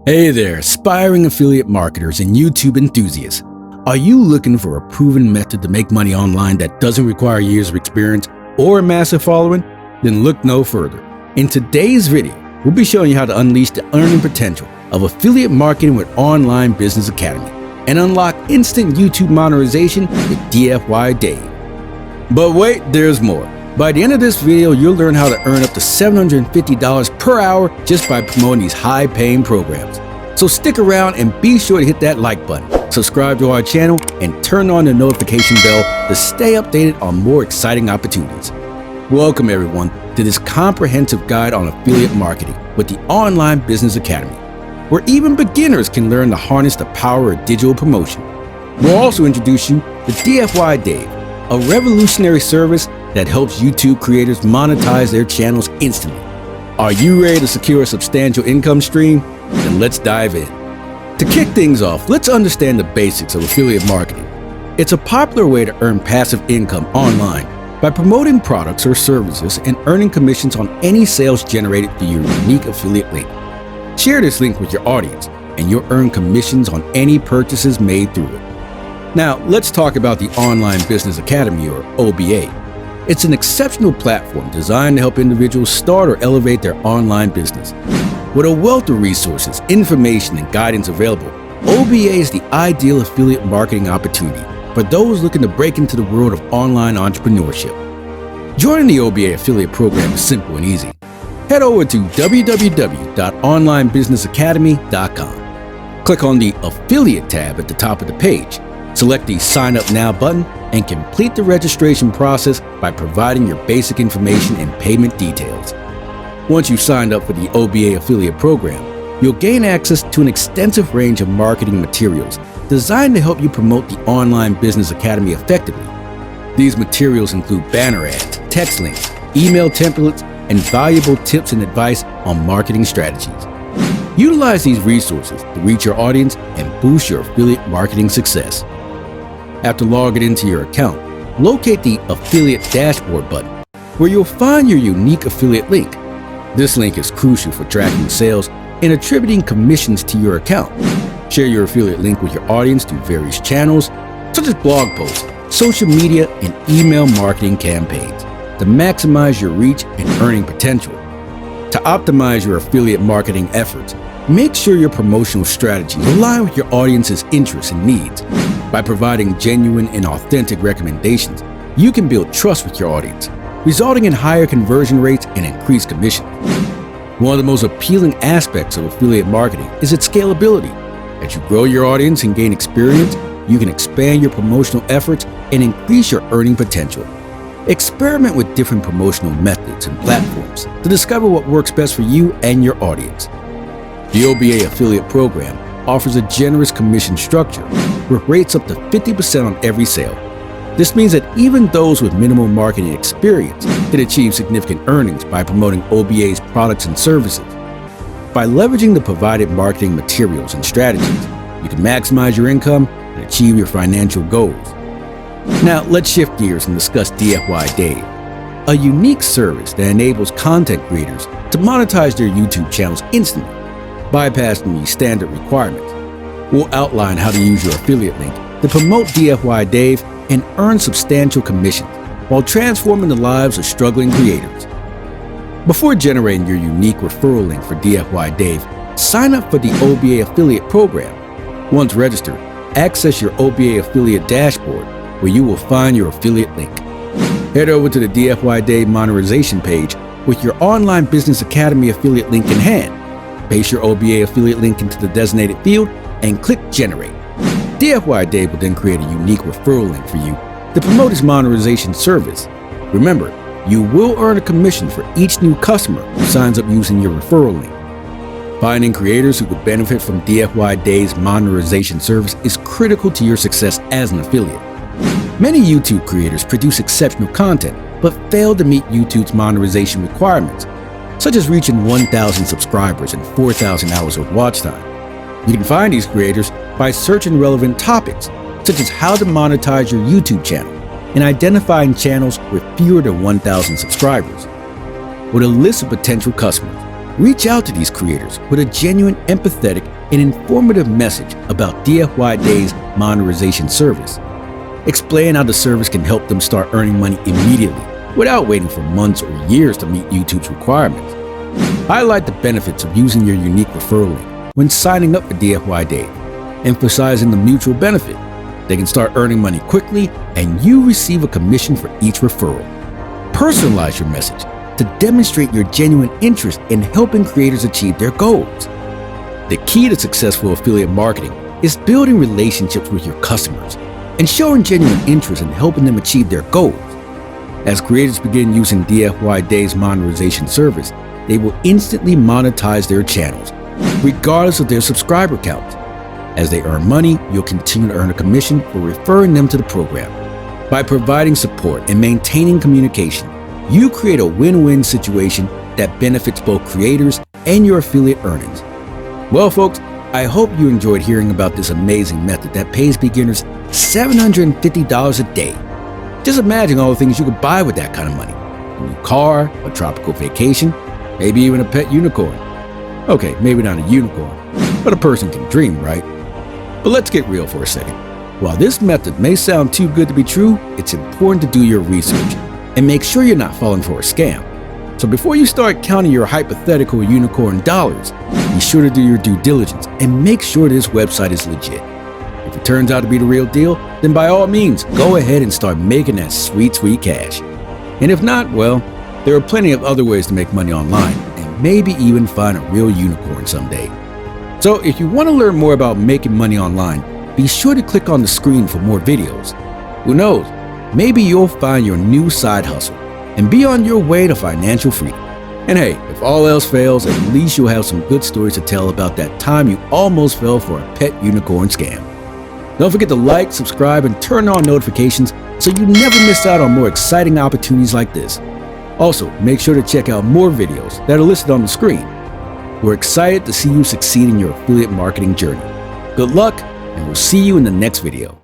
Hey there, aspiring affiliate marketers and YouTube enthusiasts. Are you looking for a proven method to make money online that doesn't require years of experience or a massive following? Then look no further. In today's video, we'll be showing you how to unleash the earning potential of affiliate marketing with Online Business Academy and unlock instant YouTube monetization with DFY Dave. But wait, there's more. By the end of this video, you'll learn how to earn up to $750 per hour just by promoting these high-paying programs. So stick around and be sure to hit that like button, subscribe to our channel, and turn on the notification bell to stay updated on more exciting opportunities. Welcome everyone to this comprehensive guide on affiliate marketing with the Online Business Academy, where even beginners can learn to harness the power of digital promotion. We'll also introduce you to DFY Dave, a revolutionary service that helps YouTube creators monetize their channels instantly. Are you ready to secure a substantial income stream? Then let's dive in. To kick things off, let's understand the basics of affiliate marketing. It's a popular way to earn passive income online by promoting products or services and earning commissions on any sales generated through your unique affiliate link. Share this link with your audience, and you'll earn commissions on any purchases made through it. Now, let's talk about the Online Business Academy, or OBA. It's an exceptional platform designed to help individuals start or elevate their online business. With a wealth of resources, information, and guidance available, OBA is the ideal affiliate marketing opportunity for those looking to break into the world of online entrepreneurship. Joining the OBA affiliate program is simple and easy. Head over to www.onlinebusinessacademy.com. Click on the Affiliate tab at the top of the page. Select the Sign Up Now button and complete the registration process by providing your basic information and payment details. Once you've signed up for the OBA affiliate program, you'll gain access to an extensive range of marketing materials designed to help you promote the Online Business Academy effectively. These materials include banner ads, text links, email templates, and valuable tips and advice on marketing strategies. Utilize these resources to reach your audience and boost your affiliate marketing success. After logging into your account, locate the Affiliate Dashboard button, where you'll find your unique affiliate link. This link is crucial for tracking sales and attributing commissions to your account. Share your affiliate link with your audience through various channels, such as blog posts, social media, and email marketing campaigns to maximize your reach and earning potential. To optimize your affiliate marketing efforts, make sure your promotional strategies align with your audience's interests and needs. By providing genuine and authentic recommendations, you can build trust with your audience, resulting in higher conversion rates and increased commission. One of the most appealing aspects of affiliate marketing is its scalability. As you grow your audience and gain experience, you can expand your promotional efforts and increase your earning potential. Experiment with different promotional methods and platforms to discover what works best for you and your audience. The OBA affiliate program offers a generous commission structure with rates up to 50% on every sale. This means that even those with minimal marketing experience can achieve significant earnings by promoting OBA's products and services. By leveraging the provided marketing materials and strategies, you can maximize your income and achieve your financial goals. Now, let's shift gears and discuss DFY Dave, a unique service that enables content creators to monetize their YouTube channels instantly, bypassing the standard requirements. We'll outline how to use your affiliate link to promote DFY Dave and earn substantial commissions while transforming the lives of struggling creators. Before generating your unique referral link for DFY Dave, sign up for the OBA affiliate program. Once registered, access your OBA affiliate dashboard, where you will find your affiliate link. Head over to the DFY Dave monetization page with your Online Business Academy affiliate link in hand. Paste your OBA affiliate link into the designated field and click Generate. DFY Dave will then create a unique referral link for you to promote his monetization service. Remember, you will earn a commission for each new customer who signs up using your referral link. Finding creators who could benefit from DFY Dave's monetization service is critical to your success as an affiliate. Many YouTube creators produce exceptional content but fail to meet YouTube's monetization requirements, such as reaching 1,000 subscribers and 4,000 hours of watch time. You can find these creators by searching relevant topics, such as how to monetize your YouTube channel and identifying channels with fewer than 1,000 subscribers. With a list of potential customers, Reach out to these creators with a genuine, empathetic, and informative message about DFY Day's monetization service. Explain how the service can help them start earning money immediately without waiting for months or years to meet YouTube's requirements. Highlight the benefits of using your unique referral link when signing up for DFY Day, emphasizing the mutual benefit. They can start earning money quickly, and you receive a commission for each referral. Personalize your message to demonstrate your genuine interest in helping creators achieve their goals. The key to successful affiliate marketing is building relationships with your customers and showing genuine interest in helping them achieve their goals. As creators begin using DFY Day's monetization service, they will instantly monetize their channels, regardless of their subscriber count. As they earn money, you'll continue to earn a commission for referring them to the program. By providing support and maintaining communication, you create a win-win situation that benefits both creators and your affiliate earnings. Well, folks, I hope you enjoyed hearing about this amazing method that pays beginners $750 a day. Just imagine all the things you could buy with that kind of money. A new car, a tropical vacation, maybe even a pet unicorn. Okay, maybe not a unicorn, but a person can dream, right? But let's get real for a second. While this method may sound too good to be true, it's important to do your research and make sure you're not falling for a scam. So before you start counting your hypothetical unicorn dollars, be sure to do your due diligence and make sure this website is legit. If it turns out to be the real deal, then by all means, go ahead and start making that sweet, sweet cash. And if not, well, there are plenty of other ways to make money online and maybe even find a real unicorn someday. So if you want to learn more about making money online, be sure to click on the screen for more videos. Who knows, maybe you'll find your new side hustle and be on your way to financial freedom. And hey, if all else fails, at least you'll have some good stories to tell about that time you almost fell for a pet unicorn scam. Don't forget to like, subscribe, and turn on notifications so you never miss out on more exciting opportunities like this. Also, make sure to check out more videos that are listed on the screen. We're excited to see you succeed in your affiliate marketing journey. Good luck, and we'll see you in the next video.